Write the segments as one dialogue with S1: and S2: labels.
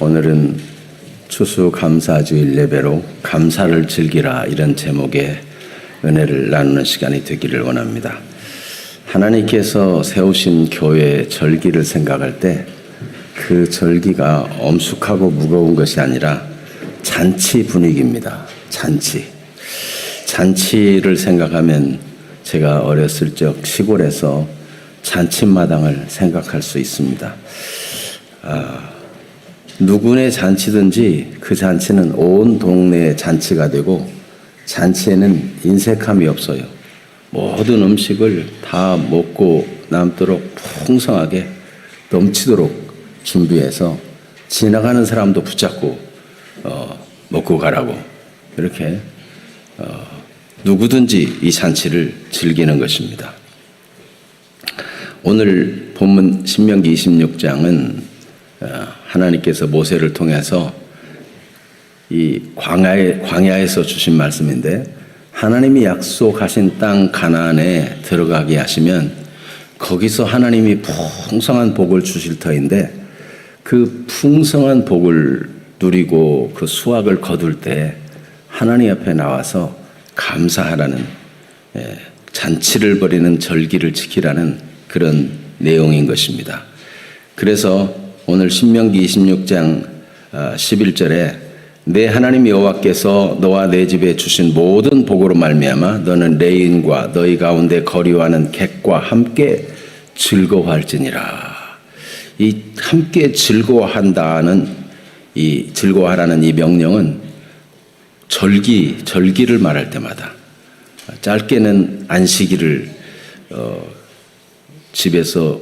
S1: 오늘은 추수감사주일 예배로 감사를 즐기라 이런 제목의 은혜를 나누는 시간이 되기를 원합니다. 하나님께서 세우신 교회의 절기를 생각할 때 그 절기가 엄숙하고 무거운 것이 아니라 잔치 분위기입니다. 잔치를 생각하면 제가 어렸을 적 시골에서 잔치마당을 생각할 수 있습니다. 누구네 잔치든지 그 잔치는 온 동네의 잔치가 되고 잔치에는 인색함이 없어요. 모든 음식을 다 먹고 남도록 풍성하게 넘치도록 준비해서 지나가는 사람도 붙잡고 먹고 가라고 이렇게 누구든지 이 잔치를 즐기는 것입니다. 오늘 본문 신명기 26장은 하나님께서 모세를 통해서 이 광야에서 주신 말씀인데, 하나님이 약속하신 땅 가나안에 들어가게 하시면 거기서 하나님이 풍성한 복을 주실 터인데, 그 풍성한 복을 누리고 그 수확을 거둘 때 하나님 앞에 나와서 감사하라는, 잔치를 벌이는 절기를 지키라는 그런 내용인 것입니다. 그래서 오늘 신명기 26장 11절에 내 하나님 여호와께서 너와 내 집에 주신 모든 복으로 말미암아 너는 레인과 너희 가운데 거류하는 객과 함께 즐거워할지니라. 이 함께 즐거워하라는 이 명령은 절기를 말할 때마다, 짧게는 안식일을 집에서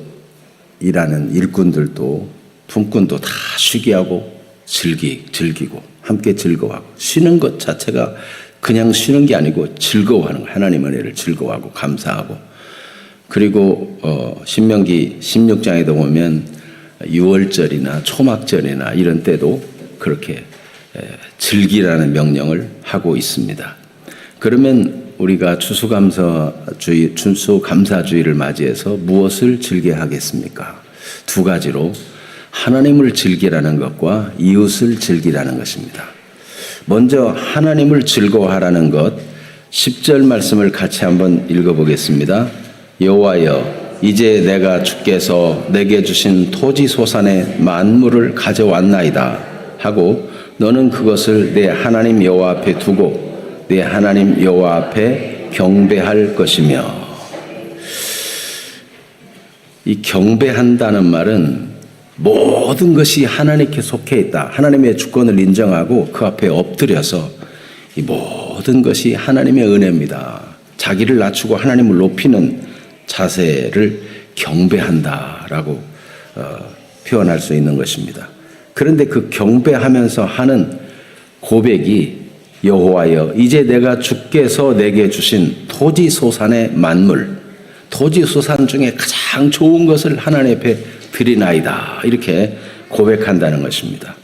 S1: 일하는 일꾼들도 품꾼도 다 쉬게 하고 즐기고 함께 즐거워하고, 쉬는 것 자체가 그냥 쉬는 게 아니고 즐거워하는 거예요. 하나님의 은혜를 즐거워하고 감사하고. 그리고 신명기 16장에도 보면 유월절이나 초막절이나 이런 때도 그렇게 즐기라는 명령을 하고 있습니다. 그러면 우리가 추수감사주의를 맞이해서 무엇을 즐겨야 하겠습니까? 두 가지로 하나님을 즐기라는 것과 이웃을 즐기라는 것입니다. 먼저 하나님을 즐거워하라는 것, 10절 말씀을 같이 한번 읽어보겠습니다. 여호와여, 이제 내가 주께서 내게 주신 토지 소산의 만물을 가져왔나이다 하고 너는 그것을 내 하나님 여호와 앞에 두고 내 하나님 여호와 앞에 경배할 것이며. 이 경배한다는 말은 모든 것이 하나님께 속해 있다, 하나님의 주권을 인정하고 그 앞에 엎드려서 이 모든 것이 하나님의 은혜입니다, 자기를 낮추고 하나님을 높이는 자세를 경배한다라고 표현할 수 있는 것입니다. 그런데 그 경배하면서 하는 고백이 여호와여, 이제 내가 주께서 내게 주신 토지 소산의 만물, 토지 소산 중에 가장 좋은 것을 하나님 앞에 드리나이다, 이렇게 고백한다는 것입니다.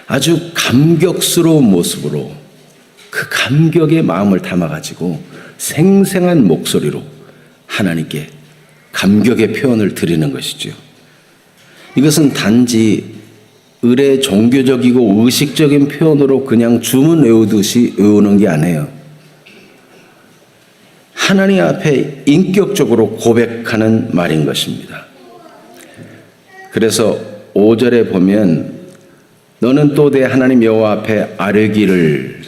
S1: 아주 감격스러운 모습으로 그 감격의 마음을 담아가지고 생생한 목소리로 하나님께 감격의 표현을 드리는 것이죠. 이것은 단지 의례 종교적이고 의식적인 표현으로 그냥 주문 외우듯이 외우는 게 아니에요. 하나님 앞에 인격적으로 고백하는 말인 것입니다. 그래서 5절에 보면 너는 또 내 하나님 여호와 앞에 아뢰기를,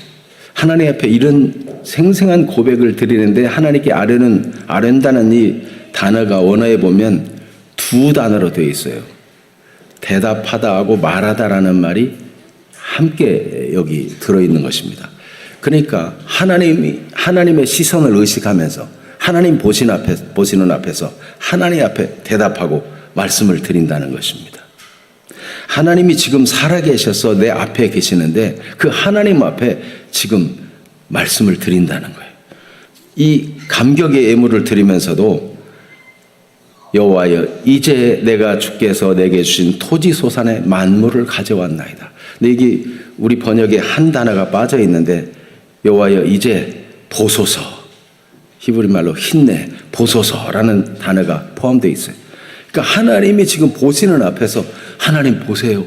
S1: 하나님 앞에 이런 생생한 고백을 드리는데 하나님께 아뢰다는 이 단어가 원어에 보면 두 단어로 되어 있어요. 대답하다 하고 말하다라는 말이 함께 여기 들어있는 것입니다. 그러니까 하나님의 시선을 의식하면서 하나님 보시는 앞에서 하나님 앞에 대답하고 말씀을 드린다는 것입니다. 하나님이 지금 살아계셔서 내 앞에 계시는데 그 하나님 앞에 지금 말씀을 드린다는 거예요. 이 감격의 예물을 드리면서도 여호와여, 이제 내가 주께서 내게 주신 토지 소산의 만물을 가져왔나이다. 근데 이게 우리 번역에 한 단어가 빠져 있는데, 여호와여 이제 보소서, 히브리 말로 힌내, 보소서라는 단어가 포함되어 있어요. 그러니까 하나님이 지금 보시는 앞에서 하나님 보세요,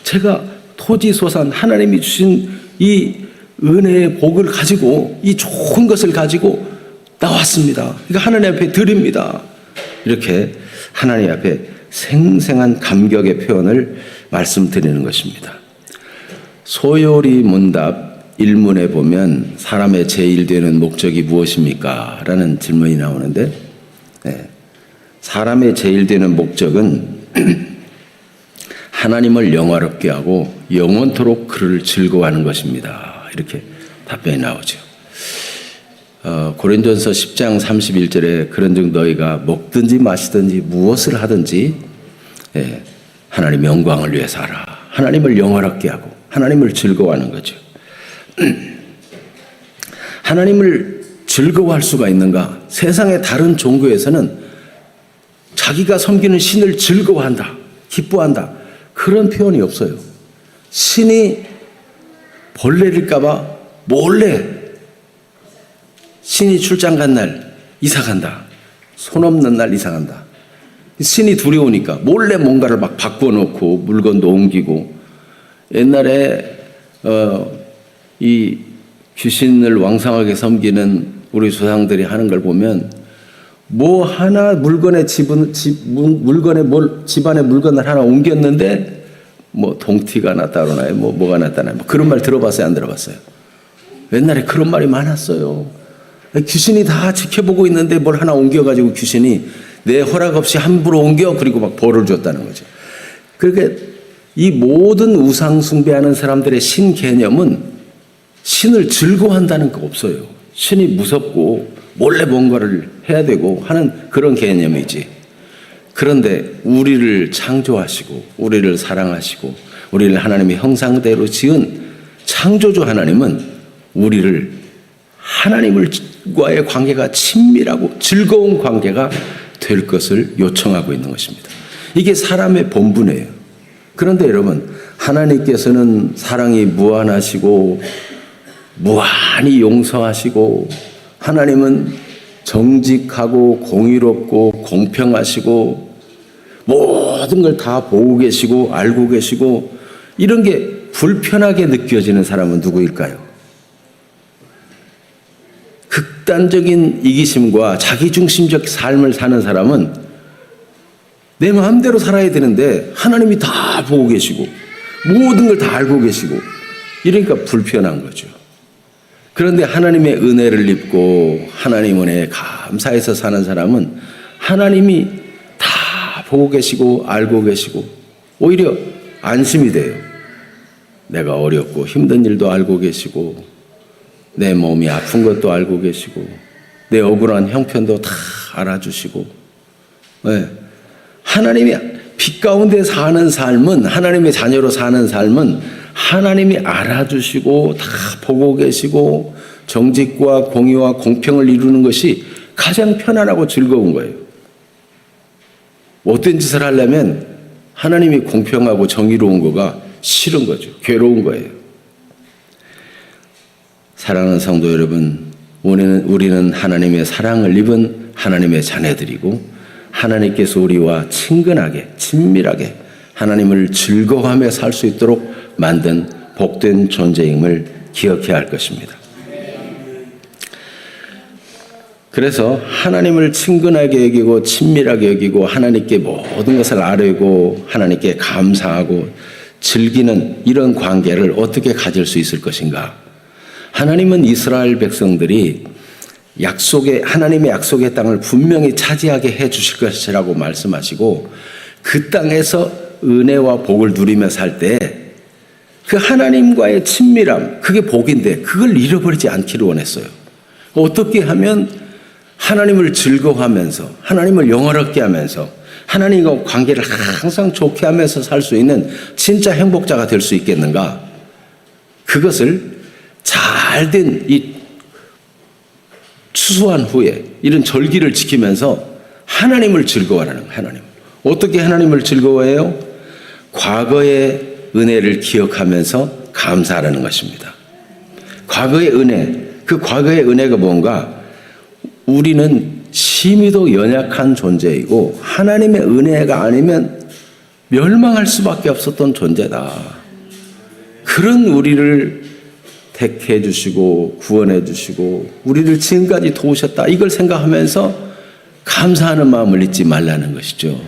S1: 제가 토지소산 하나님이 주신 이 은혜의 복을 가지고 이 좋은 것을 가지고 나왔습니다. 그러니까 하나님 앞에 드립니다. 이렇게 하나님 앞에 생생한 감격의 표현을 말씀드리는 것입니다. 소요리 문답 1문에 보면 사람의 제일 되는 목적이 무엇입니까? 라는 질문이 나오는데, 사람의 제일 되는 목적은 하나님을 영화롭게 하고 영원토록 그를 즐거워하는 것입니다. 이렇게 답변이 나오죠. 고린도전서 10장 31절에 그런즉 너희가 먹든지 마시든지 무엇을 하든지 하나님 영광을 위해서 하라. 하나님을 영화롭게 하고 하나님을 즐거워하는 거죠. 하나님을 즐거워할 수가 있는가? 세상의 다른 종교에서는 자기가 섬기는 신을 즐거워한다, 기뻐한다, 그런 표현이 없어요. 신이 벌레일까 봐 몰래 신이 출장 간 날 이사 간다, 손 없는 날 이사 간다. 신이 두려우니까 몰래 뭔가를 막 바꿔놓고 물건도 옮기고. 옛날에 이 귀신을 왕성하게 섬기는 우리 조상들이 하는 걸 보면 뭐 하나 물건에 집안에 물건을 하나 옮겼는데 뭐 동티가 났다 그러나요? 뭐가 났다나요? 그런 말 들어봤어요? 안 들어봤어요? 옛날에 그런 말이 많았어요. 귀신이 다 지켜보고 있는데 뭘 하나 옮겨가지고 귀신이 내 허락 없이 함부로 옮겨, 그리고 막 벌을 줬다는 거죠. 그러니까 이 모든 우상 숭배하는 사람들의 신 개념은 신을 즐거워한다는 거 없어요. 신이 무섭고 몰래 뭔가를 해야 되고 하는 그런 개념이지. 그런데 우리를 창조하시고 우리를 사랑하시고 우리를 하나님의 형상대로 지은 창조주 하나님은 우리를 하나님과의 관계가 친밀하고 즐거운 관계가 될 것을 요청하고 있는 것입니다. 이게 사람의 본분이에요. 그런데 여러분, 하나님께서는 사랑이 무한하시고 무한히 용서하시고, 하나님은 정직하고 공의롭고 공평하시고 모든 걸 다 보고 계시고 알고 계시고, 이런 게 불편하게 느껴지는 사람은 누구일까요? 극단적인 이기심과 자기중심적 삶을 사는 사람은 내 마음대로 살아야 되는데 하나님이 다 보고 계시고 모든 걸 다 알고 계시고, 이러니까 불편한 거죠. 그런데 하나님의 은혜를 입고 하나님 은혜에 감사해서 사는 사람은 하나님이 다 보고 계시고 알고 계시고 오히려 안심이 돼요. 내가 어렵고 힘든 일도 알고 계시고 내 몸이 아픈 것도 알고 계시고 내 억울한 형편도 다 알아주시고. 하나님이 빛 가운데 사는 삶은, 하나님의 자녀로 사는 삶은 하나님이 알아주시고 다 보고 계시고 정직과 공의와 공평을 이루는 것이 가장 편안하고 즐거운 거예요. 어떤 짓을 하려면 하나님이 공평하고 정의로운 거가 싫은 거죠. 괴로운 거예요. 사랑하는 성도 여러분, 우리는 하나님의 사랑을 입은 하나님의 자녀들이고 하나님께서 우리와 친근하게 친밀하게 하나님을 즐거워하며 살 수 있도록 만든 복된 존재임을 기억해야 할 것입니다. 그래서 하나님을 친근하게 여기고 친밀하게 여기고 하나님께 모든 것을 아뢰고 하나님께 감사하고 즐기는 이런 관계를 어떻게 가질 수 있을 것인가? 하나님은 이스라엘 백성들이 하나님의 약속의 땅을 분명히 차지하게 해 주실 것이라고 말씀하시고, 그 땅에서 은혜와 복을 누리며 살 때 그 하나님과의 친밀함, 그게 복인데 그걸 잃어버리지 않기를 원했어요. 어떻게 하면 하나님을 즐거워하면서 하나님을 영화롭게 하면서 하나님과 관계를 항상 좋게 하면서 살 수 있는 진짜 행복자가 될 수 있겠는가? 그것을 잘된 이 추수한 후에 이런 절기를 지키면서 하나님을 즐거워하는 거예요. 하나님. 어떻게 하나님을 즐거워해요? 과거의 은혜를 기억하면서 감사하라는 것입니다. 과거의 은혜, 그 과거의 은혜가 뭔가? 우리는 심히도 연약한 존재이고 하나님의 은혜가 아니면 멸망할 수밖에 없었던 존재다. 그런 우리를 택해 주시고 구원해 주시고 우리를 지금까지 도우셨다. 이걸 생각하면서 감사하는 마음을 잊지 말라는 것이죠.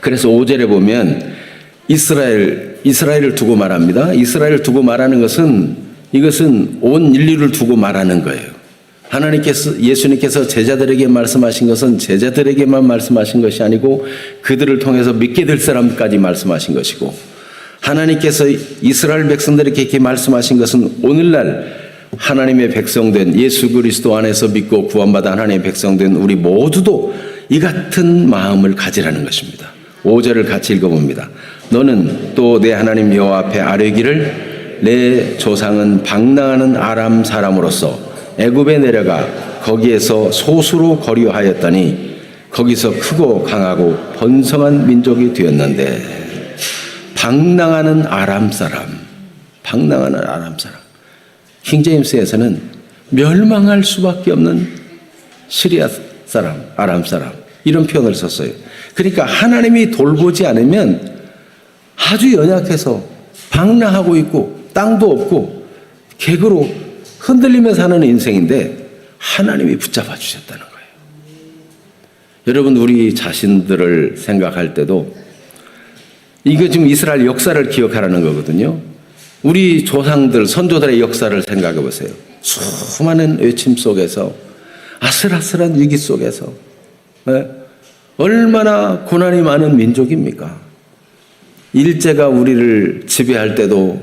S1: 그래서 5절에 보면 이스라엘을 두고 말합니다. 이스라엘을 두고 말하는 이것은 온 인류를 두고 말하는 거예요. 예수님께서 제자들에게 말씀하신 것은 제자들에게만 말씀하신 것이 아니고 그들을 통해서 믿게 될 사람까지 말씀하신 것이고, 하나님께서 이스라엘 백성들에게 이렇게 말씀하신 것은 오늘날 하나님의 백성된 예수 그리스도 안에서 믿고 구원받아 하나님의 백성된 우리 모두도 이 같은 마음을 가지라는 것입니다. 5절을 같이 읽어봅니다. 너는 또 내 하나님 여호와 앞에 아뢰기를 내 조상은 방랑하는 아람 사람으로서 애굽에 내려가 거기에서 소수로 거류하였더니 거기서 크고 강하고 번성한 민족이 되었는데, 방랑하는 아람 사람. 킹제임스에서는 멸망할 수밖에 없는 시리아 사람, 아람 사람, 이런 표현을 썼어요. 그러니까 하나님이 돌보지 않으면 아주 연약해서 방랑하고 있고 땅도 없고 객으로 흔들리며 사는 인생인데 하나님이 붙잡아 주셨다는 거예요. 여러분, 우리 자신들을 생각할 때도 이거 지금 이스라엘 역사를 기억하라는 거거든요. 우리 조상들, 선조들의 역사를 생각해 보세요. 수많은 외침 속에서, 아슬아슬한 위기 속에서 얼마나 고난이 많은 민족입니까? 일제가 우리를 지배할 때도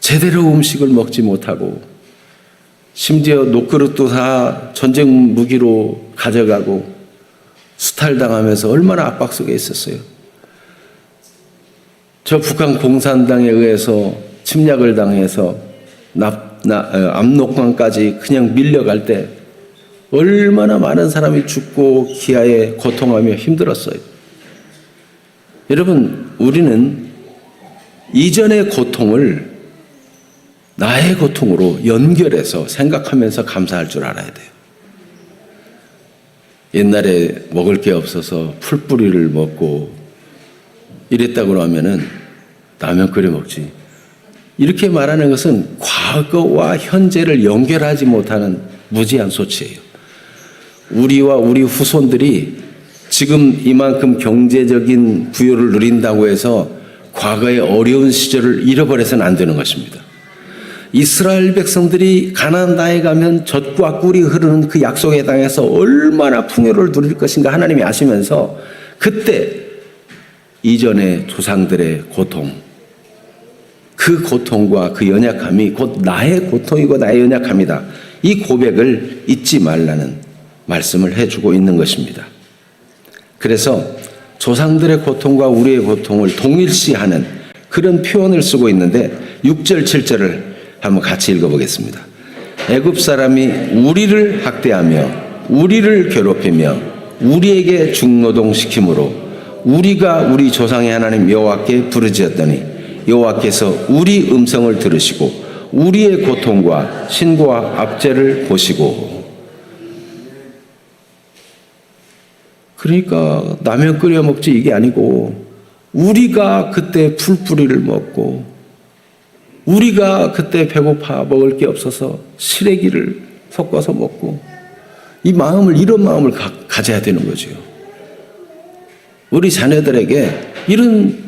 S1: 제대로 음식을 먹지 못하고, 심지어 녹그릇도 다 전쟁 무기로 가져가고 수탈당하면서 얼마나 압박 속에 있었어요. 저 북한 공산당에 의해서 침략을 당해서 압록강까지 그냥 밀려갈 때 얼마나 많은 사람이 죽고 기아에 고통하며 힘들었어요. 여러분, 우리는 이전의 고통을 나의 고통으로 연결해서 생각하면서 감사할 줄 알아야 돼요. 옛날에 먹을 게 없어서 풀뿌리를 먹고 이랬다고 하면은 라면 끓여 먹지. 이렇게 말하는 것은 과거와 현재를 연결하지 못하는 무지한 소치예요. 우리와 우리 후손들이 지금 이만큼 경제적인 부여를 누린다고 해서 과거의 어려운 시절을 잃어버려서는 안 되는 것입니다. 이스라엘 백성들이 가나안 땅에 가면 젖과 꿀이 흐르는 그 약속의 땅에서 얼마나 풍요를 누릴 것인가 하나님이 아시면서 그때 이전의 조상들의 고통, 그 고통과 그 연약함이 곧 나의 고통이고 나의 연약함이다. 이 고백을 잊지 말라는 말씀을 해주고 있는 것입니다. 그래서 조상들의 고통과 우리의 고통을 동일시하는 그런 표현을 쓰고 있는데 6절, 7절을 한번 같이 읽어보겠습니다. 애굽 사람이 우리를 학대하며 우리를 괴롭히며 우리에게 중노동시키므로 우리가 우리 조상의 하나님 여호와께 부르짖었더니 여호와께서 우리 음성을 들으시고 우리의 고통과 신고와 압제를 보시고. 그러니까 라면 끓여 먹지 이게 아니고 우리가 그때 풀뿌리를 먹고 우리가 그때 배고파 먹을 게 없어서 시래기를 섞어서 먹고, 이 마음을, 이런 마음을 가져야 되는 거죠. 우리 자녀들에게 이런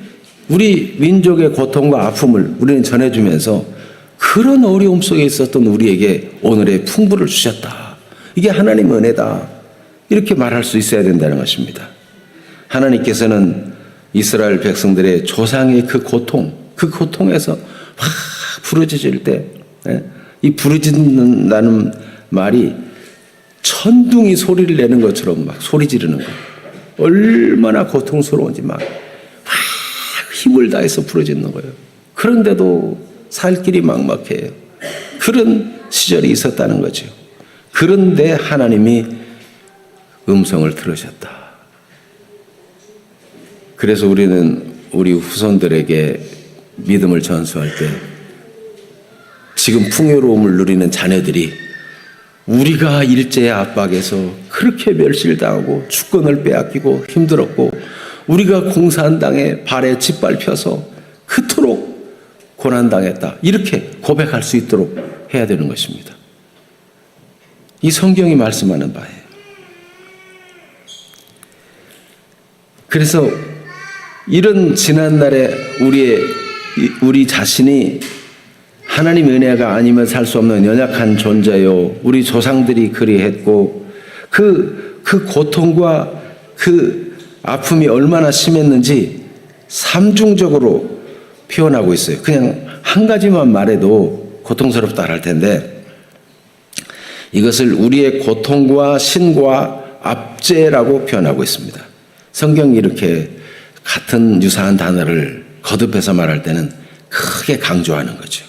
S1: 우리 민족의 고통과 아픔을 우리는 전해주면서 그런 어려움 속에 있었던 우리에게 오늘의 풍부를 주셨다. 이게 하나님의 은혜다. 이렇게 말할 수 있어야 된다는 것입니다. 하나님께서는 이스라엘 백성들의 조상의 그 고통에서 확 부르짖을 때, 이 부르짖는다는 말이 천둥이 소리를 내는 것처럼 막 소리 지르는 거예요. 얼마나 고통스러운지 막 힘을 다해서 부르짖는 거예요. 그런데도 살 길이 막막해요. 그런 시절이 있었다는 거죠. 그런데 하나님이 음성을 들으셨다. 그래서 우리는 우리 후손들에게 믿음을 전수할 때 지금 풍요로움을 누리는 자녀들이 우리가 일제의 압박에서 그렇게 멸실당하고 주권을 빼앗기고 힘들었고 우리가 공산당의 발에 짓밟혀서 그토록 고난당했다. 이렇게 고백할 수 있도록 해야 되는 것입니다. 이 성경이 말씀하는 바예요. 그래서 이런 지난날에 우리 자신이 하나님 은혜가 아니면 살 수 없는 연약한 존재요. 우리 조상들이 그리했고 그 고통과 그 아픔이 얼마나 심했는지 삼중적으로 표현하고 있어요. 그냥 한 가지만 말해도 고통스럽다 할 텐데 이것을 우리의 고통과 신과 압제라고 표현하고 있습니다. 성경이 이렇게 같은 유사한 단어를 거듭해서 말할 때는 크게 강조하는 거죠.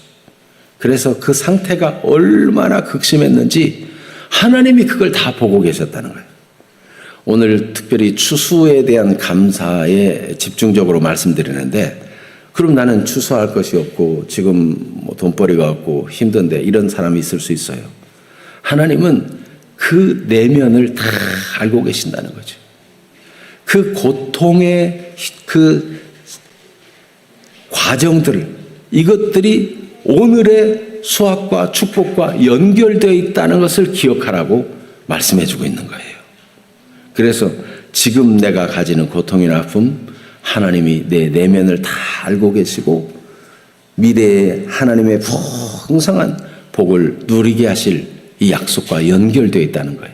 S1: 그래서 그 상태가 얼마나 극심했는지 하나님이 그걸 다 보고 계셨다는 거예요. 오늘 특별히 추수에 대한 감사에 집중적으로 말씀드리는데 그럼 나는 추수할 것이 없고 지금 돈벌이가 없고 힘든데 이런 사람이 있을 수 있어요. 하나님은 그 내면을 다 알고 계신다는 거죠. 그 고통의 그 과정들, 이것들이 오늘의 수확과 축복과 연결되어 있다는 것을 기억하라고 말씀해주고 있는 거예요. 그래서 지금 내가 가지는 고통이나 아픔, 하나님이 내 내면을 다 알고 계시고 미래에 하나님의 풍성한 복을 누리게 하실 이 약속과 연결되어 있다는 거예요.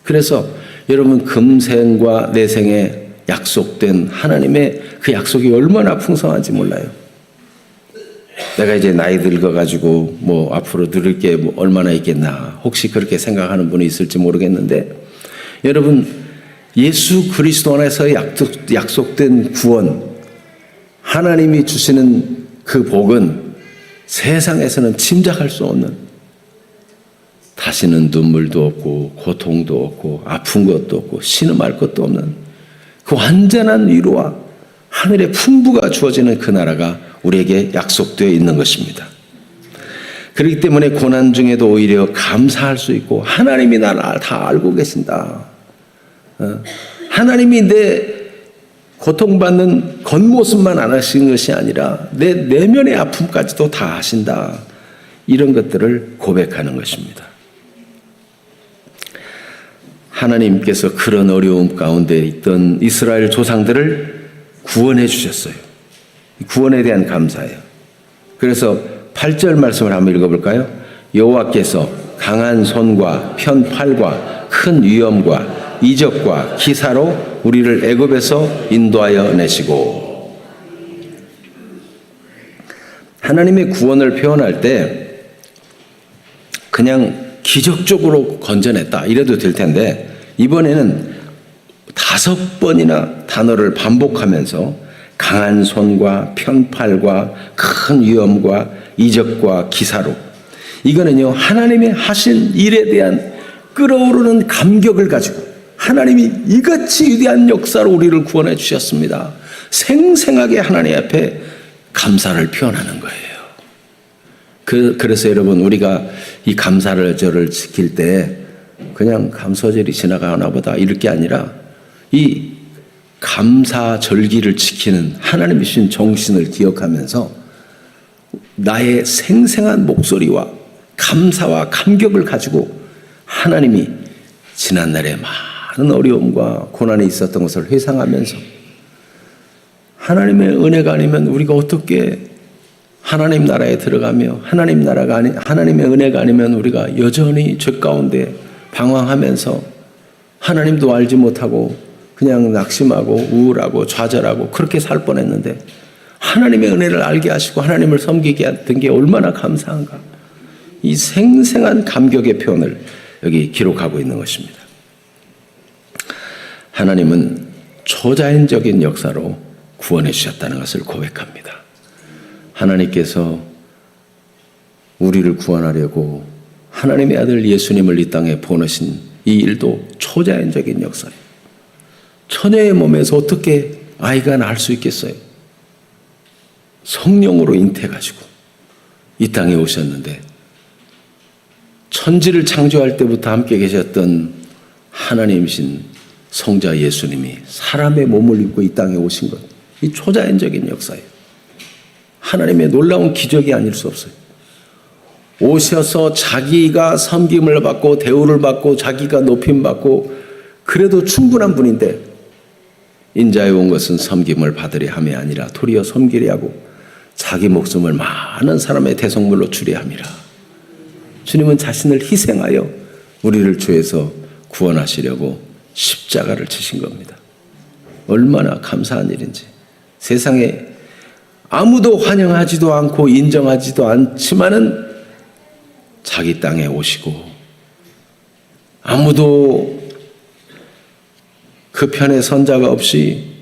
S1: 그래서 여러분 금생과 내생에 약속된 하나님의 그 약속이 얼마나 풍성한지 몰라요. 내가 이제 나이 들어가지고 앞으로 누릴 게 얼마나 있겠나 혹시 그렇게 생각하는 분이 있을지 모르겠는데 여러분 예수 그리스도 안에서 약속된 구원 하나님이 주시는 그 복은 세상에서는 짐작할 수 없는 다시는 눈물도 없고 고통도 없고 아픈 것도 없고 신음할 것도 없는 그 완전한 위로와 하늘의 풍부가 주어지는 그 나라가 우리에게 약속되어 있는 것입니다. 그렇기 때문에 고난 중에도 오히려 감사할 수 있고 하나님이 나를 다 알고 계신다. 하나님이 내 고통받는 겉모습만 안 하시는 것이 아니라 내 내면의 아픔까지도 다 아신다. 이런 것들을 고백하는 것입니다. 하나님께서 그런 어려움 가운데 있던 이스라엘 조상들을 구원해 주셨어요. 구원에 대한 감사예요. 그래서 8절 말씀을 한번 읽어볼까요? 여호와께서 강한 손과 편팔과 큰 위엄과 이적과 기사로 우리를 애굽에서 인도하여 내시고. 하나님의 구원을 표현할 때 그냥 기적적으로 건져냈다 이래도 될 텐데 이번에는 5번이나 단어를 반복하면서 강한 손과 편팔과 큰 위엄과 이적과 기사로 이거는요 하나님이 하신 일에 대한 끓어오르는 감격을 가지고 하나님이 이같이 위대한 역사로 우리를 구원해 주셨습니다. 생생하게 하나님 앞에 감사를 표현하는 거예요. 그래서 여러분 우리가 이 감사절을 지킬 때 그냥 감사절이 지나가나 보다 이럴 게 아니라 이 감사절기를 지키는 하나님이 주신 정신을 기억하면서 나의 생생한 목소리와 감사와 감격을 가지고 하나님이 지난날에 많은 어려움과 고난이 있었던 것을 회상하면서 하나님의 은혜가 아니면 우리가 어떻게 하나님 나라에 들어가며 하나님의 은혜가 아니면 우리가 여전히 죄 가운데 방황하면서 하나님도 알지 못하고 그냥 낙심하고 우울하고 좌절하고 그렇게 살 뻔했는데 하나님의 은혜를 알게 하시고 하나님을 섬기게 했던 게 얼마나 감사한가. 이 생생한 감격의 표현을 여기 기록하고 있는 것입니다. 하나님은 초자연적인 역사로 구원해 주셨다는 것을 고백합니다. 하나님께서 우리를 구원하려고 하나님의 아들 예수님을 이 땅에 보내신 이 일도 초자연적인 역사예요. 처녀의 몸에서 어떻게 아이가 낳을 수 있겠어요? 성령으로 잉태가지고 이 땅에 오셨는데 천지를 창조할 때부터 함께 계셨던 하나님이신 성자 예수님이 사람의 몸을 입고 이 땅에 오신 것, 이 초자연적인 역사예요. 하나님의 놀라운 기적이 아닐 수 없어요. 오셔서 자기가 섬김을 받고 대우를 받고 자기가 높임 받고 그래도 충분한 분인데 인자에 온 것은 섬김을 받으려 함이 아니라 도리어 섬기려 하고 자기 목숨을 많은 사람의 대속물로 주려 함이라. 주님은 자신을 희생하여 우리를 죄에서 구원하시려고 십자가를 치신 겁니다. 얼마나 감사한 일인지. 세상에 아무도 환영하지도 않고 인정하지도 않지만은 자기 땅에 오시고 아무도 그 편에 선 자가 없이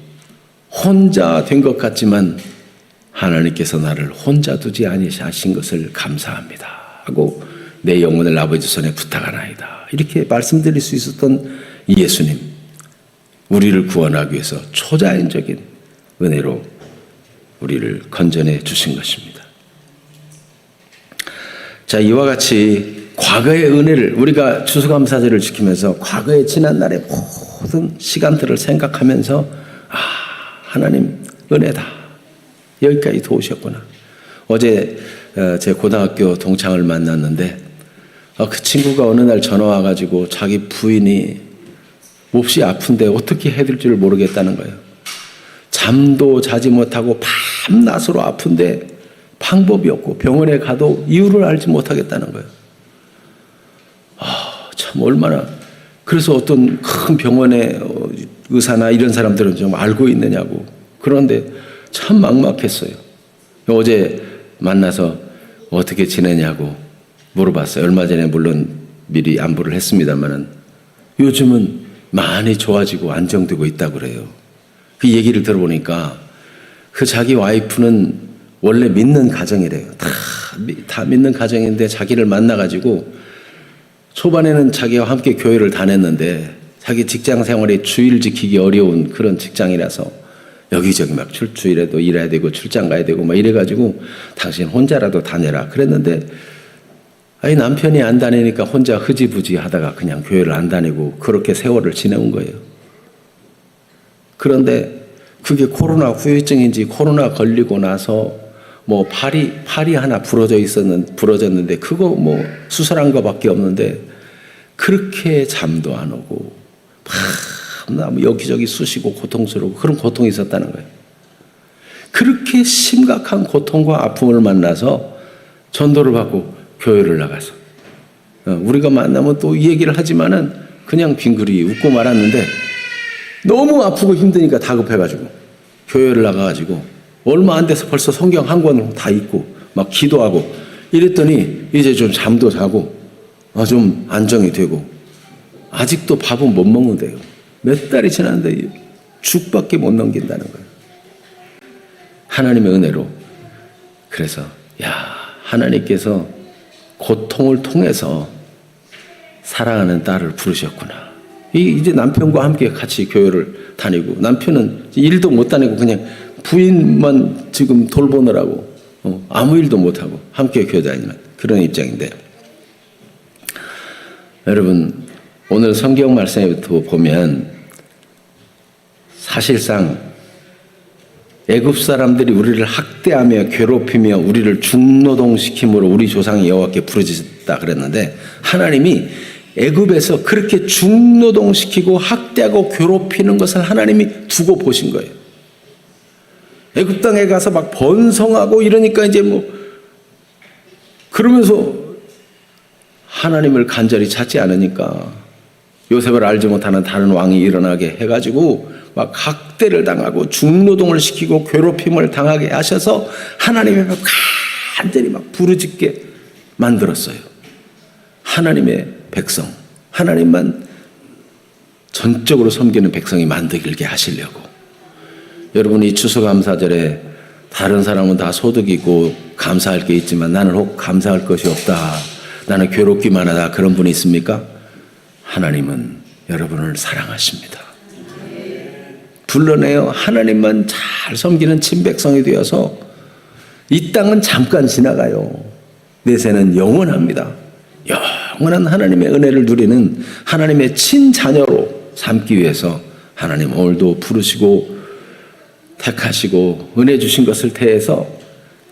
S1: 혼자 된 것 같지만 하나님께서 나를 혼자 두지 아니하신 것을 감사합니다 하고 내 영혼을 아버지 손에 부탁하나이다. 이렇게 말씀드릴 수 있었던 예수님, 우리를 구원하기 위해서 초자연적인 은혜로 우리를 건져내 주신 것입니다. 자, 이와 같이 과거의 은혜를 우리가 추수감사절을 지키면서 과거의 지난날의 모든 시간들을 생각하면서 하나님 은혜다. 여기까지 도우셨구나. 어제 제 고등학교 동창을 만났는데 그 친구가 어느 날 전화 와가지고 자기 부인이 몹시 아픈데 어떻게 해야 될 줄 모르겠다는 거예요. 잠도 자지 못하고 밤낮으로 아픈데 방법이 없고 병원에 가도 이유를 알지 못하겠다는 거예요. 참 얼마나. 그래서 어떤 큰 병원의 의사나 이런 사람들은 좀 알고 있느냐고. 그런데 참 막막했어요. 어제 만나서 어떻게 지내냐고 물어봤어요. 얼마 전에 물론 미리 안부를 했습니다만은 요즘은 많이 좋아지고 안정되고 있다고 그래요. 그 얘기를 들어보니까 그 자기 와이프는 원래 믿는 가정이래요. 다 믿는 가정인데 자기를 만나가지고 초반에는 자기와 함께 교회를 다녔는데 자기 직장 생활에 주일 지키기 어려운 그런 직장이라서 여기저기 막 주일에도 일해야 되고 출장 가야 되고 막 이래가지고 당신 혼자라도 다녀라 그랬는데 남편이 안 다니니까 혼자 흐지부지 하다가 그냥 교회를 안 다니고 그렇게 세월을 지내온 거예요. 그런데 그게 코로나 후유증인지 코로나 걸리고 나서 뭐 팔이 하나 부러졌는데 그거 뭐 수술한 거밖에 없는데 그렇게 잠도 안 오고 밤낮 여기저기 쑤시고 고통스러우고 그런 고통이 있었다는 거예요. 그렇게 심각한 고통과 아픔을 만나서 전도를 받고 교회를 나가서 우리가 만나면 또 이 얘기를 하지만은 그냥 빙그리 웃고 말았는데 너무 아프고 힘드니까 다급해가지고 교회를 나가가지고 얼마 안 돼서 벌써 성경 한 권 다 읽고 막 기도하고 이랬더니 이제 좀 잠도 자고 좀 안정이 되고 아직도 밥은 못 먹는데요. 몇 달이 지났는데 죽밖에 못 넘긴다는 거예요. 하나님의 은혜로. 그래서 하나님께서 고통을 통해서 사랑하는 딸을 부르셨구나. 이제 남편과 함께 같이 교회를 다니고 남편은 일도 못 다니고 그냥 부인만 지금 돌보느라고 아무 일도 못하고 함께 교회 다니는 그런 입장인데 여러분 오늘 성경 말씀부터 보면 사실상 애굽 사람들이 우리를 학대하며 괴롭히며 우리를 중노동시킴으로 우리 조상이 여호와께 부르짖었다 그랬는데 하나님이 애굽에서 그렇게 중노동시키고 학대하고 괴롭히는 것을 하나님이 두고 보신 거예요. 애굽 땅에 가서 막 번성하고 이러니까 이제 그러면서 하나님을 간절히 찾지 않으니까 요셉을 알지 못하는 다른 왕이 일어나게 해가지고 막 학대를 당하고 중노동을 시키고 괴롭힘을 당하게 하셔서 하나님의 간절히 막 부르짖게 만들었어요. 하나님의 백성, 하나님만 전적으로 섬기는 백성이 만들게 하시려고. 여러분 이 추수감사절에 다른 사람은 다 소득이 있고 감사할 게 있지만 나는 혹 감사할 것이 없다. 나는 괴롭기만 하다. 그런 분이 있습니까? 하나님은 여러분을 사랑하십니다. 불러내어 하나님만 잘 섬기는 친백성이 되어서 이 땅은 잠깐 지나가요. 내세는 영원합니다. 영원한 하나님의 은혜를 누리는 하나님의 친자녀로 삼기 위해서 하나님 오늘도 부르시고 택하시고 은혜 주신 것을 대해서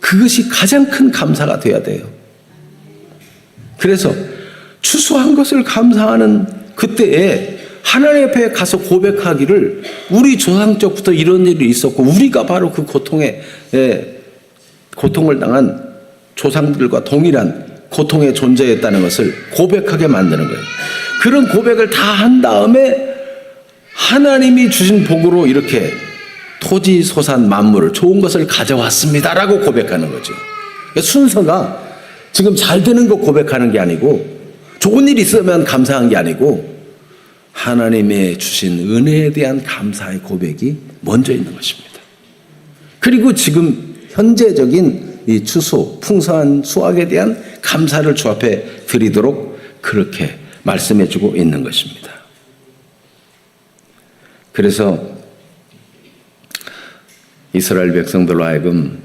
S1: 그것이 가장 큰 감사가 돼야 돼요. 그래서 추수한 것을 감사하는 그때에 하나님 앞에 가서 고백하기를 우리 조상 쪽부터 이런 일이 있었고 우리가 바로 그 고통을 당한 조상들과 동일한 고통의 존재였다는 것을 고백하게 만드는 거예요. 그런 고백을 다 한 다음에 하나님이 주신 복으로 이렇게 토지, 소산, 만물을 좋은 것을 가져왔습니다라고 고백하는 거죠. 그러니까 순서가 지금 잘 되는 거 고백하는 게 아니고 좋은 일 있으면 감사한 게 아니고 하나님의 주신 은혜에 대한 감사의 고백이 먼저 있는 것입니다. 그리고 지금 현재적인 이 추수, 풍성한 수확에 대한 감사를 주 앞에 드리도록 그렇게 말씀해 주고 있는 것입니다. 그래서 이스라엘 백성들로 하여금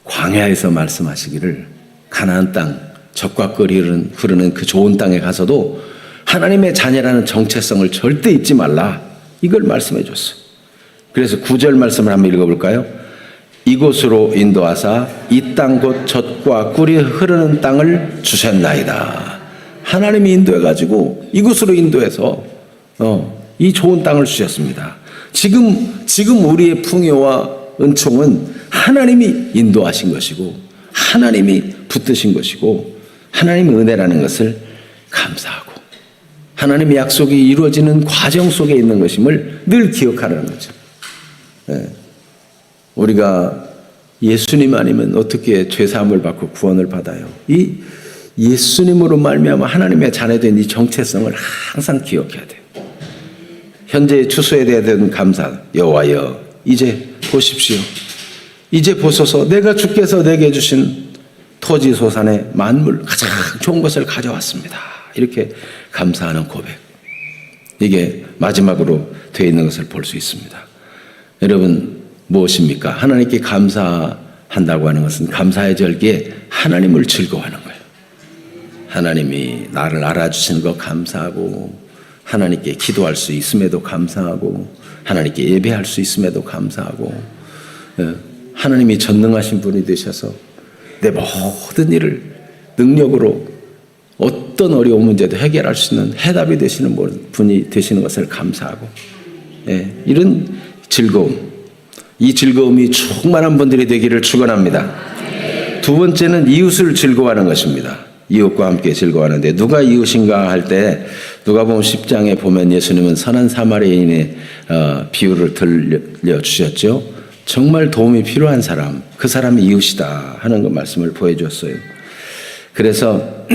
S1: 광야에서 말씀하시기를 가나안 땅, 젖과 꿀이 흐르는 그 좋은 땅에 가서도 하나님의 자녀라는 정체성을 절대 잊지 말라. 이걸 말씀해 줬어요. 그래서 9절 말씀을 한번 읽어볼까요? 이곳으로 인도하사 이 땅 곧 젖과 꿀이 흐르는 땅을 주셨나이다. 하나님이 인도해가지고 이곳으로 인도해서 이 좋은 땅을 주셨습니다. 지금 우리의 풍요와 은총은 하나님이 인도하신 것이고 하나님이 붙드신 것이고 하나님의 은혜라는 것을 감사하고 하나님의 약속이 이루어지는 과정 속에 있는 것임을 늘 기억하라는 거죠. 우리가 예수님 아니면 어떻게 죄사함을 받고 구원을 받아요? 이 예수님으로 말미암아 하나님의 자녀된 이 정체성을 항상 기억해야 돼요. 현재의 추수에 대한 감사, 여호와여 이제 보십시오. 이제 보소서 내가 주께서 내게 주신 토지 소산의 만물 가장 좋은 것을 가져왔습니다. 이렇게 감사하는 고백. 이게 마지막으로 되어 있는 것을 볼 수 있습니다. 여러분 무엇입니까? 하나님께 감사한다고 하는 것은 감사의 절기에 하나님을 즐거워하는 거예요. 하나님이 나를 알아주시는 것 감사하고 하나님께 기도할 수 있음에도 감사하고 하나님께 예배할 수 있음에도 감사하고 하나님이 전능하신 분이 되셔서 내 모든 일을 능력으로 어떤 어려운 문제도 해결할 수 있는 해답이 되시는 분이 되시는 것을 감사하고 이런 즐거움, 이 즐거움이 충만한 분들이 되기를 축원합니다. 두 번째는 이웃을 즐거워하는 것입니다. 이웃과 함께 즐거워하는데 누가 이웃인가 할 때 누가복음 10장에 보면 예수님은 선한 사마리아인의 비유를 들려주셨죠. 정말 도움이 필요한 사람, 그 사람이 이웃이다 하는 그 말씀을 보여줬어요. 그래서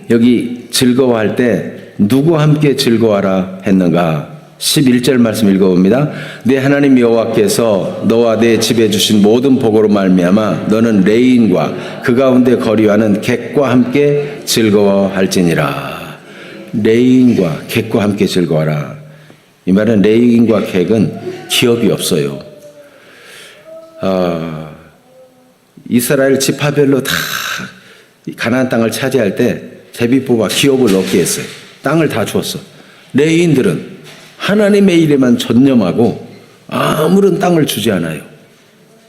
S1: 여기 즐거워할 때 누구와 함께 즐거워하라 했는가? 11절 말씀 읽어봅니다. 내 하나님 여호와께서 너와 내 집에 주신 모든 복으로 말미암아 너는 레인과 그 가운데 거류하는 객과 함께 즐거워할지니라. 레인과 객과 함께 즐거워하라. 이 말은 레인과 객은 기업이 없어요. 이스라엘 지파별로 다 가나안 땅을 차지할 때 제비뽑아 기업을 얻게 했어요. 땅을 다 주었어. 레인들은 하나님의 일에만 전념하고 아무런 땅을 주지 않아요.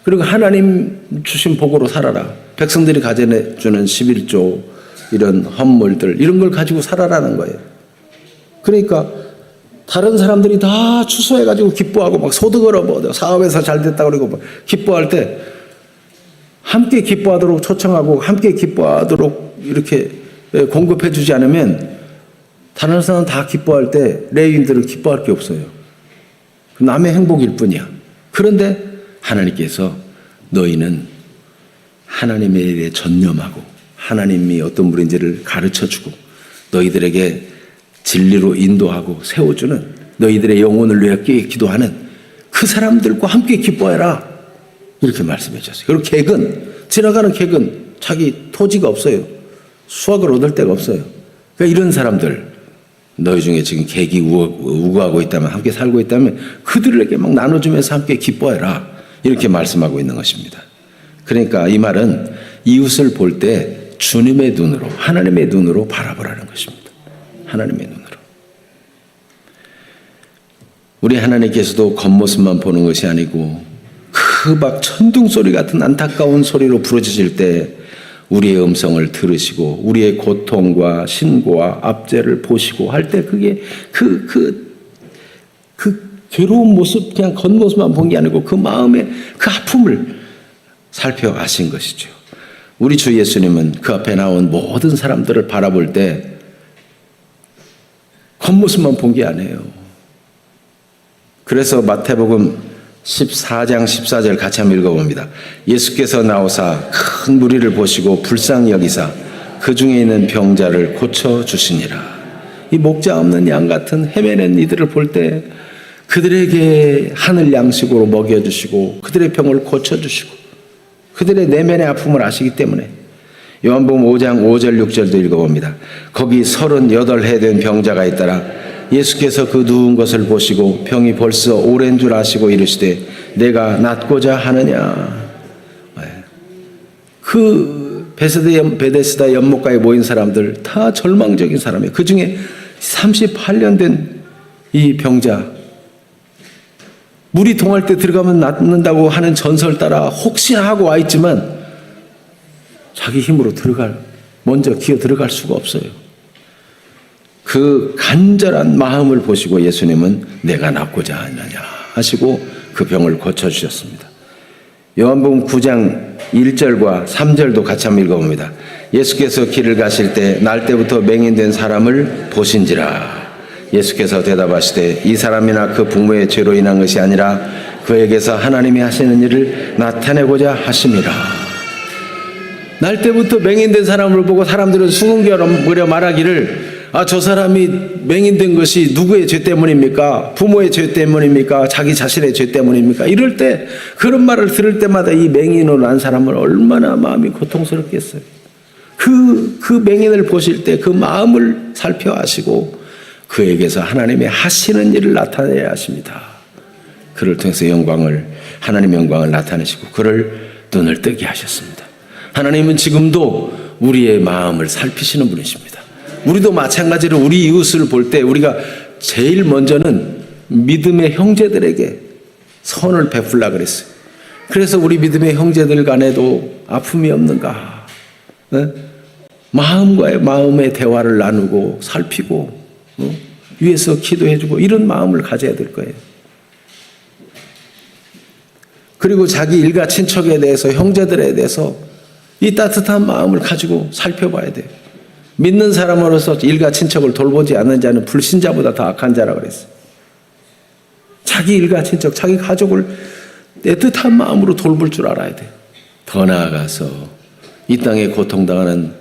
S1: 그리고 하나님 주신 복으로 살아라. 백성들이 가져주는 11조 이런 헌물들 이런 걸 가지고 살아라는 거예요. 그러니까 다른 사람들이 다 추수해가지고 기뻐하고 막 소득을 얻어 사업에서 잘 됐다 그러고 기뻐할 때 함께 기뻐하도록 초청하고 함께 기뻐하도록 이렇게 공급해 주지 않으면 다른 사람은 다 기뻐할 때 레위인들은 기뻐할 게 없어요. 남의 행복일 뿐이야. 그런데 하나님께서 너희는 하나님의 일에 전념하고 하나님이 어떤 분인지를 가르쳐주고 너희들에게 진리로 인도하고 세워주는 너희들의 영혼을 위해 기도하는 그 사람들과 함께 기뻐해라. 이렇게 말씀해 주셨어요. 그리고 객은 지나가는 객은 자기 토지가 없어요. 수확을 얻을 데가 없어요. 그러니까 이런 사람들 너희 중에 지금 객이 우거하고 있다면 함께 살고 있다면 그들에게 막 나눠주면서 함께 기뻐해라. 이렇게 말씀하고 있는 것입니다. 그러니까 이 말은 이웃을 볼 때 주님의 눈으로 하나님의 눈으로 바라보라는 것입니다. 하나님의 눈으로. 우리 하나님께서도 겉모습만 보는 것이 아니고 그 막 천둥 소리 같은 안타까운 소리로 부르짖을 때 우리의 음성을 들으시고 우리의 고통과 신고와 압제를 보시고 할 때 그게 그 괴로운 모습, 그냥 겉모습만 본 게 아니고 그 마음의 그 아픔을 살펴가신 것이죠. 우리 주 예수님은 그 앞에 나온 모든 사람들을 바라볼 때 겉모습만 본 게 아니에요. 그래서 마태복음 14장 14절 같이 한번 읽어봅니다. 예수께서 나오사 큰 무리를 보시고 불쌍히 여기사 그 중에 있는 병자를 고쳐주시니라. 이 목자 없는 양 같은 헤매는 이들을 볼 때 그들에게 하늘 양식으로 먹여주시고 그들의 병을 고쳐주시고 그들의 내면의 아픔을 아시기 때문에 요한복음 5장 5절 6절도 읽어봅니다. 거기 38해 된 병자가 있더라. 예수께서 그 누운 것을 보시고 병이 벌써 오랜 줄 아시고 이르시되 내가 낫고자 하느냐. 그 베데스다 연못가에 모인 사람들 다 절망적인 사람이에요. 그 중에 38년 된 이 병자, 물이 동할 때 들어가면 낫는다고 하는 전설 따라 혹시나 하고 와 있지만 자기 힘으로 먼저 기어 들어갈 수가 없어요. 그 간절한 마음을 보시고 예수님은 내가 낫고자 하느냐 하시고 그 병을 고쳐주셨습니다. 요한복음 9장 1절과 3절도 같이 한번 읽어봅니다. 예수께서 길을 가실 때 날 때부터 맹인된 사람을 보신지라. 예수께서 대답하시되 이 사람이나 그 부모의 죄로 인한 것이 아니라 그에게서 하나님이 하시는 일을 나타내고자 하심이라. 날 때부터 맹인된 사람을 보고 사람들은 수군거려 말하기를 저 사람이 맹인된 것이 누구의 죄 때문입니까? 부모의 죄 때문입니까? 자기 자신의 죄 때문입니까? 이럴 때 그런 말을 들을 때마다 이 맹인으로 난 사람은 얼마나 마음이 고통스럽겠어요. 그 맹인을 보실 때 그 마음을 살펴하시고 그에게서 하나님의 하시는 일을 나타내야 하십니다. 그를 통해서 하나님의 영광을 나타내시고 그를 눈을 뜨게 하셨습니다. 하나님은 지금도 우리의 마음을 살피시는 분이십니다. 우리도 마찬가지로 우리 이웃을 볼 때 우리가 제일 먼저는 믿음의 형제들에게 선을 베풀라 그랬어요. 그래서 우리 믿음의 형제들 간에도 아픔이 없는가? 마음과의 마음의 대화를 나누고 살피고 위에서 기도해주고 이런 마음을 가져야 될 거예요. 그리고 자기 일가 친척에 대해서 형제들에 대해서 이 따뜻한 마음을 가지고 살펴봐야 돼요. 믿는 사람으로서 일가 친척을 돌보지 않는 자는 불신자보다 더 악한 자라고 그랬어요. 자기 일가 친척, 자기 가족을 애틋한 마음으로 돌볼 줄 알아야 돼요. 더 나아가서 이 땅에 고통당하는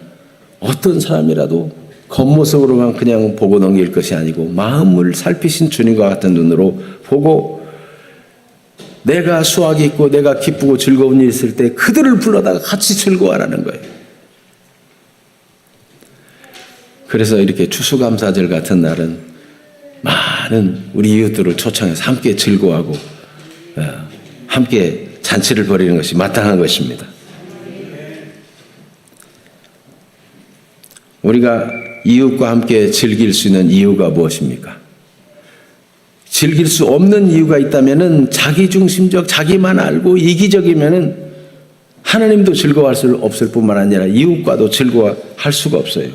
S1: 어떤 사람이라도 겉모습으로만 그냥 보고 넘길 것이 아니고 마음을 살피신 주님과 같은 눈으로 보고 내가 수확이 있고 내가 기쁘고 즐거운 일이 있을 때 그들을 불러다가 같이 즐거워하라는 거예요. 그래서 이렇게 추수감사절 같은 날은 많은 우리 이웃들을 초청해서 함께 즐거워하고 함께 잔치를 벌이는 것이 마땅한 것입니다. 우리가 이웃과 함께 즐길 수 있는 이유가 무엇입니까? 즐길 수 없는 이유가 있다면은 자기중심적, 자기만 알고 이기적이면은 하나님도 즐거워할 수 없을 뿐만 아니라 이웃과도 즐거워할 수가 없어요.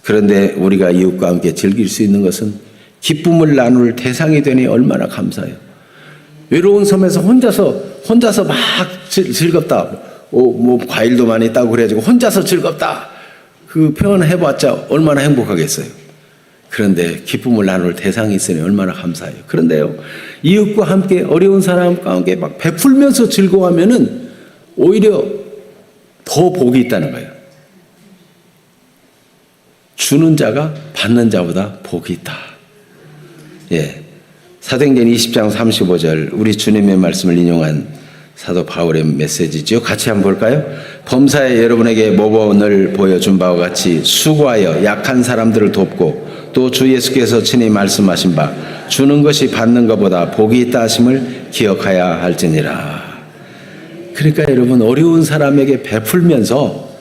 S1: 그런데 우리가 이웃과 함께 즐길 수 있는 것은 기쁨을 나눌 대상이 되니 얼마나 감사해요. 외로운 섬에서 혼자서 막 즐겁다. 뭐 과일도 많이 따고 그래가지고 혼자서 즐겁다. 그 표현해봤자 얼마나 행복하겠어요. 그런데 기쁨을 나눌 대상이 있으니 얼마나 감사해요. 그런데요, 이웃과 함께 어려운 사람 가운데 막 베풀면서 즐거워하면은 오히려 더 복이 있다는 거예요. 주는 자가 받는 자보다 복이 있다. 사도행전 20장 35절 우리 주님의 말씀을 인용한 사도 바울의 메시지죠. 같이 한번 볼까요? 범사에 여러분에게 모범을 보여준 바와 같이 수고하여 약한 사람들을 돕고 또 주 예수께서 친히 말씀하신 바 주는 것이 받는 것보다 복이 있다 하심을 기억하야 할지니라. 그러니까 여러분 어려운 사람에게 베풀면서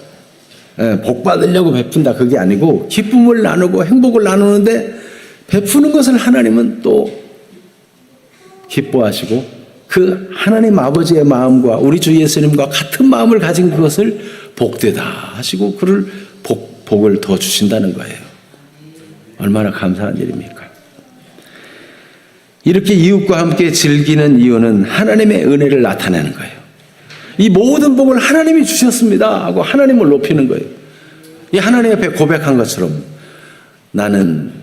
S1: 복 받으려고 베푼다 그게 아니고 기쁨을 나누고 행복을 나누는데 베푸는 것을 하나님은 또 기뻐하시고 그 하나님 아버지의 마음과 우리 주 예수님과 같은 마음을 가진 그것을 복되다 하시고 그를 복을 더 주신다는 거예요. 얼마나 감사한 일입니까? 이렇게 이웃과 함께 즐기는 이유는 하나님의 은혜를 나타내는 거예요. 이 모든 복을 하나님이 주셨습니다 하고 하나님을 높이는 거예요. 이 하나님 앞에 고백한 것처럼 나는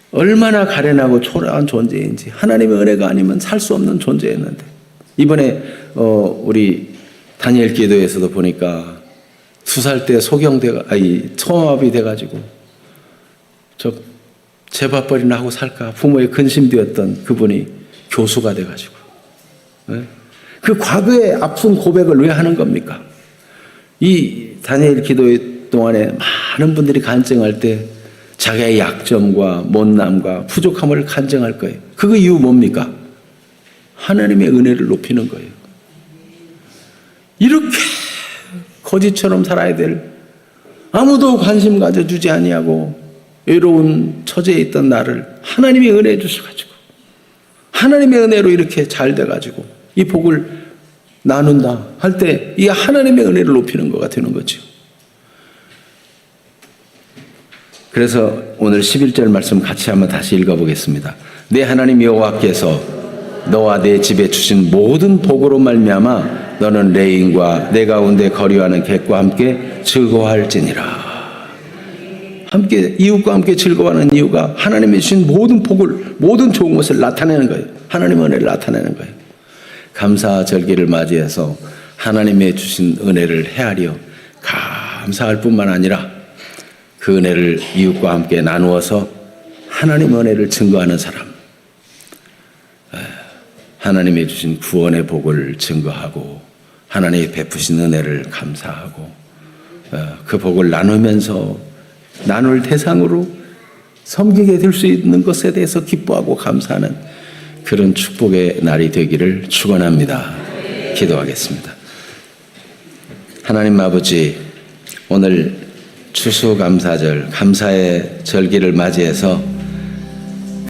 S1: 얼마나 가련하고 초라한 존재인지 하나님의 은혜가 아니면 살 수 없는 존재였는데 이번에 우리 다니엘 기도에서도 보니까 2살 때 청합이 돼가지고 저 재밥벌이나 하고 살까 부모의 근심되었던 그분이 교수가 돼가지고 그 과거의 아픈 고백을 왜 하는 겁니까? 이 다니엘 기도의 동안에 많은 분들이 간증할 때 자기의 약점과 못남과 부족함을 간증할 거예요. 그 이유 뭡니까? 하나님의 은혜를 높이는 거예요. 이렇게 거지처럼 살아야 될 아무도 관심 가져주지 아니하고 외로운 처지에 있던 나를 하나님의 은혜 주셔가지고 하나님의 은혜로 이렇게 잘 돼가지고 이 복을 나눈다 할 때 이 하나님의 은혜를 높이는 거가 되는 거죠. 그래서 오늘 11절 말씀 같이 한번 다시 읽어보겠습니다. 내 하나님 여호와께서 너와 내 집에 주신 모든 복으로 말미암아 너는 레인과 내 가운데 거류하는 객과 함께 즐거워할지니라. 함께 이웃과 함께 즐거워하는 이유가 하나님이 주신 모든 복을 모든 좋은 것을 나타내는 거예요. 하나님의 은혜를 나타내는 거예요. 감사절기를 맞이해서 하나님의 주신 은혜를 헤아려 감사할 뿐만 아니라 그 은혜를 이웃과 함께 나누어서 하나님의 은혜를 증거하는 사람, 하나님이 주신 구원의 복을 증거하고 하나님이 베푸신 은혜를 감사하고 그 복을 나누면서 나눌 대상으로 섬기게 될 수 있는 것에 대해서 기뻐하고 감사하는 그런 축복의 날이 되기를 축원합니다. 기도하겠습니다. 하나님 아버지, 오늘 추수감사절 감사의 절기를 맞이해서